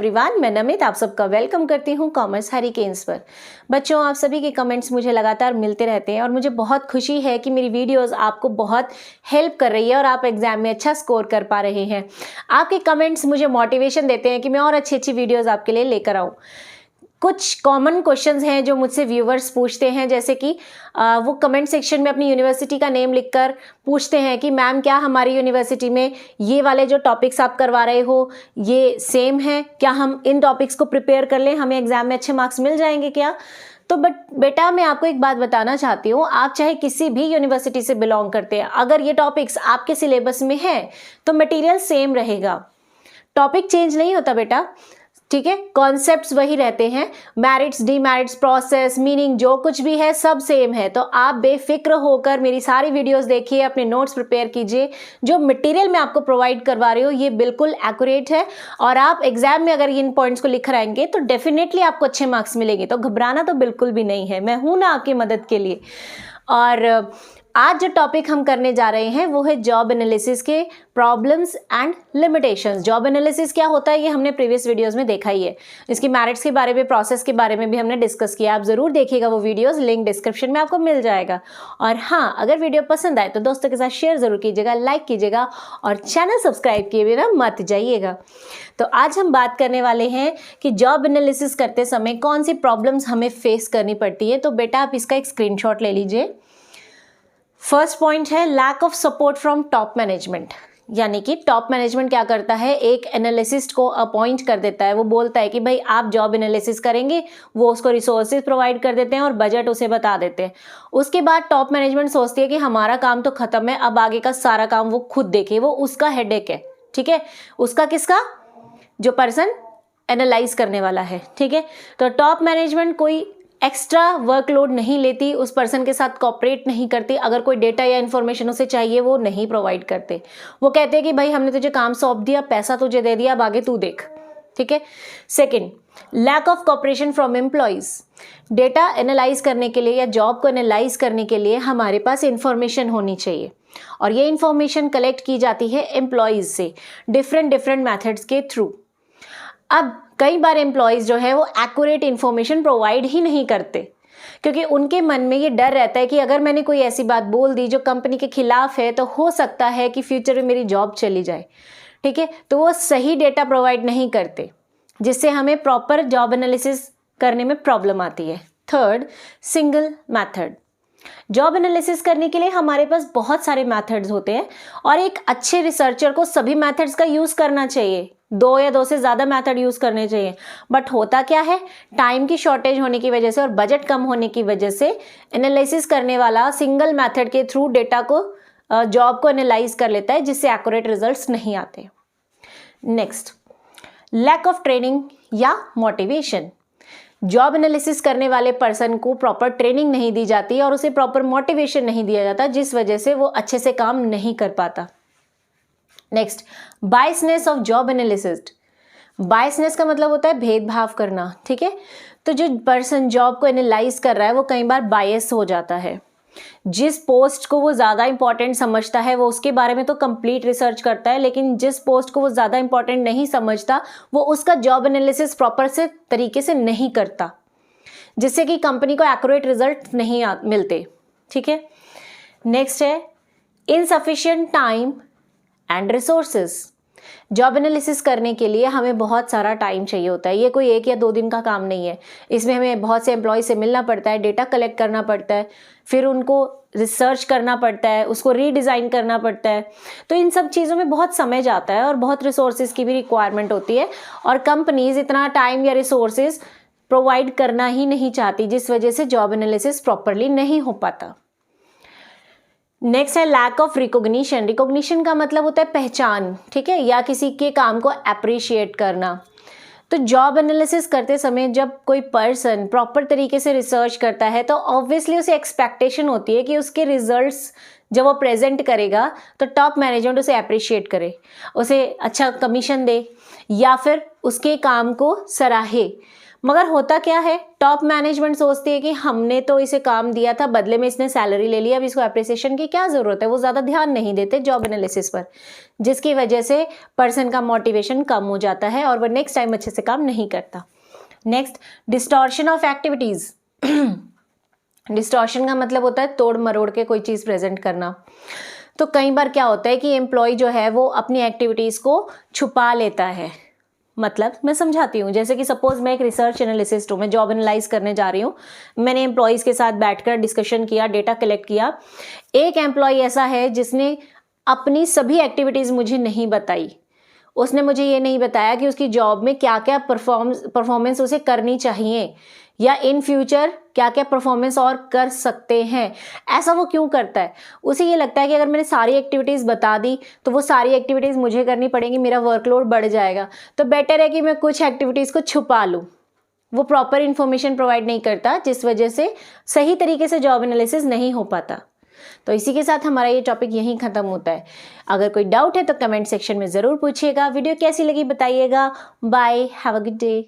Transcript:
Everyone, मैं नमित आप सबका वेलकम करती हूँ कॉमर्स हरिकेन्स पर। बच्चों, आप सभी के कमेंट्स मुझे लगातार मिलते रहते हैं और मुझे बहुत खुशी है कि मेरी वीडियोस आपको बहुत हेल्प कर रही है और आप एग्जाम में अच्छा स्कोर कर पा रहे हैं। आपके कमेंट्स मुझे मोटिवेशन देते हैं कि मैं और अच्छी अच्छी वीडियोज़ आपके लिए लेकर आऊँ। कुछ कॉमन क्वेश्चंस हैं जो मुझसे व्यूवर्स पूछते हैं, जैसे कि वो कमेंट सेक्शन में अपनी यूनिवर्सिटी का नेम लिखकर पूछते हैं कि मैम क्या हमारी यूनिवर्सिटी में ये वाले जो टॉपिक्स आप करवा रहे हो ये सेम है, क्या हम इन टॉपिक्स को प्रिपेयर कर लें, हमें एग्जाम में अच्छे मार्क्स मिल जाएंगे क्या। तो बेटा मैं आपको एक बात बताना चाहती हूँ, आप चाहे किसी भी यूनिवर्सिटी से बिलोंग करते हैं, अगर ये टॉपिक्स आपके सिलेबस में है तो मटेरियल सेम रहेगा, टॉपिक चेंज नहीं होता बेटा, ठीक है। कॉन्सेप्ट्स वही रहते हैं, मैरिट्स, डीमेरिट्स, प्रोसेस, मीनिंग जो कुछ भी है सब सेम है। तो आप बेफिक्र होकर मेरी सारी वीडियोस देखिए, अपने नोट्स प्रिपेयर कीजिए। जो मटेरियल मैं आपको प्रोवाइड करवा रही हूँ ये बिल्कुल एक्यूरेट है और आप एग्जाम में अगर इन पॉइंट्स को लिख रहेंगे तो डेफिनेटली आपको अच्छे मार्क्स मिलेंगे। तो घबराना तो बिल्कुल भी नहीं है, मैं हूँ ना आपकी मदद के लिए। और आज जो टॉपिक हम करने जा रहे हैं वो है जॉब एनालिसिस के problems and limitations. Job analysis क्या होता है ये हमने प्रीवियस वीडियोस में देखा ही है। इसकी मैरिट्स के बारे में, प्रोसेस के बारे में भी हमने डिस्कस किया। आप जरूर देखिएगा वो वीडियोस, लिंक डिस्क्रिप्शन में आपको मिल जाएगा। और हाँ, अगर वीडियो पसंद आए तो दोस्तों के साथ शेयर जरूर कीजिएगा, लाइक कीजिएगा और चैनल सब्सक्राइब किए बिना मत जाइएगा। तो आज हम बात करने वाले हैं कि जॉब एनालिसिस करते समय कौन सी प्रॉब्लम्स हमें फेस करनी पड़ती है। तो बेटा आप इसका एक स्क्रीनशॉट ले लीजिए। फर्स्ट पॉइंट है lack of support from top management, यानी कि टॉप मैनेजमेंट क्या करता है, एक एनालिसिस्ट को अपॉइंट कर देता है। वो बोलता है कि भाई आप जॉब एनालिसिस करेंगे, वो उसको रिसोर्सेज प्रोवाइड कर देते हैं और बजट उसे बता देते हैं। उसके बाद टॉप मैनेजमेंट सोचती है कि हमारा काम तो खत्म है, अब आगे का सारा काम वो खुद देखे, वो उसका हेडेक है, ठीक है। उसका किसका, जो पर्सन एनालाइज करने वाला है, ठीक है। तो टॉप मैनेजमेंट कोई एक्स्ट्रा वर्कलोड नहीं लेती, उस पर्सन के साथ कोऑपरेट नहीं करती। अगर कोई डेटा या इन्फॉर्मेशन उसे चाहिए वो नहीं प्रोवाइड करते। वो कहते हैं कि भाई हमने तुझे काम सौंप दिया, पैसा तुझे दे दिया, अब आगे तू देख, ठीक है। Second, lack of cooperation from employees. Data analyse करने के लिए या जॉब को एनालाइज करने के लिए हमारे पास इंफॉर्मेशन होनी चाहिए और ये इंफॉर्मेशन कलेक्ट की जाती है एम्प्लॉइज से डिफरेंट मैथड्स के थ्रू। अब कई बार एम्प्लॉयज़ जो है वो एक्यूरेट इन्फॉर्मेशन प्रोवाइड ही नहीं करते, क्योंकि उनके मन में ये डर रहता है कि अगर मैंने कोई ऐसी बात बोल दी जो कंपनी के खिलाफ है तो हो सकता है कि फ्यूचर में मेरी जॉब चली जाए, ठीक है। तो वो सही डेटा प्रोवाइड नहीं करते, जिससे हमें प्रॉपर जॉब एनालिसिस करने में प्रॉब्लम आती है। Third, single method. Job analysis करने के लिए हमारे पास बहुत सारे मैथड्स होते हैं और एक अच्छे रिसर्चर को सभी मैथड्स का यूज़ करना चाहिए, दो या दो से ज़्यादा मेथड यूज़ करने चाहिए। बट होता क्या है, टाइम की शॉर्टेज होने की वजह से और बजट कम होने की वजह से एनालिसिस करने वाला सिंगल मेथड के थ्रू डेटा को, जॉब को एनालाइज कर लेता है, जिससे एक्यूरेट रिजल्ट्स नहीं आते। नेक्स्ट, लैक ऑफ ट्रेनिंग या मोटिवेशन। जॉब एनालिसिस करने वाले पर्सन को प्रॉपर ट्रेनिंग नहीं दी जाती और उसे प्रॉपर मोटिवेशन नहीं दिया जाता, जिस वजह से वो अच्छे से काम नहीं कर पाता। Next, biasness of job analysis. Biasness का मतलब होता है भेदभाव करना, ठीक है। तो जो पर्सन जॉब को एनालाइज कर रहा है वो कई बार बायस हो जाता है। जिस पोस्ट को वो ज़्यादा इंपॉर्टेंट समझता है वो उसके बारे में तो कंप्लीट रिसर्च करता है, लेकिन जिस पोस्ट को वो ज़्यादा इंपॉर्टेंट नहीं समझता वो उसका जॉब एनालिसिस प्रॉपर से तरीके से नहीं करता, जिससे कि कंपनी को एक्यूरेट रिजल्ट नहीं मिलते, ठीक है। नेक्स्ट है insufficient time and resources. Job analysis करने के लिए हमें बहुत सारा टाइम चाहिए होता है, ये कोई 1 या 2 दिन का काम नहीं है। इसमें हमें बहुत से एम्प्लॉय से मिलना पड़ता है, डेटा कलेक्ट करना पड़ता है, फिर उनको रिसर्च करना पड़ता है, उसको रीडिज़ाइन करना पड़ता है। तो इन सब चीज़ों में बहुत समय जाता है और बहुत रिसोर्सेज की भी रिक्वायरमेंट होती है और कंपनीज इतना टाइम या रिसोर्सेज प्रोवाइड करना ही नहीं चाहती, जिस वजह से जॉब एनालिसिस प्रॉपरली नहीं हो पाता। नेक्स्ट है लैक ऑफ रिकॉग्निशन। रिकॉग्निशन का मतलब होता है पहचान, ठीक है, या किसी के काम को अप्रिशिएट करना। तो जॉब एनालिसिस करते समय जब कोई पर्सन प्रॉपर तरीके से रिसर्च करता है तो ऑब्वियसली उसे एक्सपेक्टेशन होती है कि उसके रिजल्ट्स जब वो प्रेजेंट करेगा तो टॉप मैनेजमेंट उसे अप्रिशिएट करे, उसे अच्छा कमीशन दे या फिर उसके काम को सराहे। मगर होता क्या है, टॉप मैनेजमेंट सोचती है कि हमने तो इसे काम दिया था, बदले में इसने सैलरी ले लिया, अब इसको अप्रिसिएशन की क्या ज़रूरत है। वो ज़्यादा ध्यान नहीं देते जॉब एनालिसिस पर, जिसकी वजह से पर्सन का मोटिवेशन कम हो जाता है और वह नेक्स्ट टाइम अच्छे से काम नहीं करता। Next, distortion of activities. Distortion का मतलब होता है तोड़ मरोड़ के कोई चीज़ प्रेजेंट करना। तो कई बार क्या होता है कि एम्प्लॉय जो है वो अपनी एक्टिविटीज़ को छुपा लेता है। मतलब मैं समझाती हूँ, जैसे कि सपोज मैं एक रिसर्च एनालिसिस्ट हूँ, मैं जॉब एनालाइज करने जा रही हूँ, मैंने एम्प्लॉयज़ के साथ बैठकर डिस्कशन किया, डेटा कलेक्ट किया। एक एम्प्लॉय ऐसा है जिसने अपनी सभी एक्टिविटीज़ मुझे नहीं बताई। उसने मुझे ये नहीं बताया कि उसकी जॉब में क्या क्या परफॉर्मेंस उसे करनी चाहिए या इन फ्यूचर क्या क्या परफॉर्मेंस और कर सकते हैं। ऐसा वो क्यों करता है? उसे ये लगता है कि अगर मैंने सारी एक्टिविटीज़ बता दी तो वो सारी एक्टिविटीज़ मुझे करनी पड़ेंगी, मेरा वर्कलोड बढ़ जाएगा, तो बेटर है कि मैं कुछ एक्टिविटीज़ को छुपा लूँ। वो प्रॉपर इन्फॉर्मेशन प्रोवाइड नहीं करता, जिस वजह से सही तरीके से जॉब एनालिसिस नहीं हो पाता। तो इसी के साथ हमारा ये टॉपिक यहीं ख़त्म होता है। अगर कोई डाउट है तो कमेंट सेक्शन में ज़रूर पूछिएगा। वीडियो कैसी लगी बताइएगा। Bye, have a good day.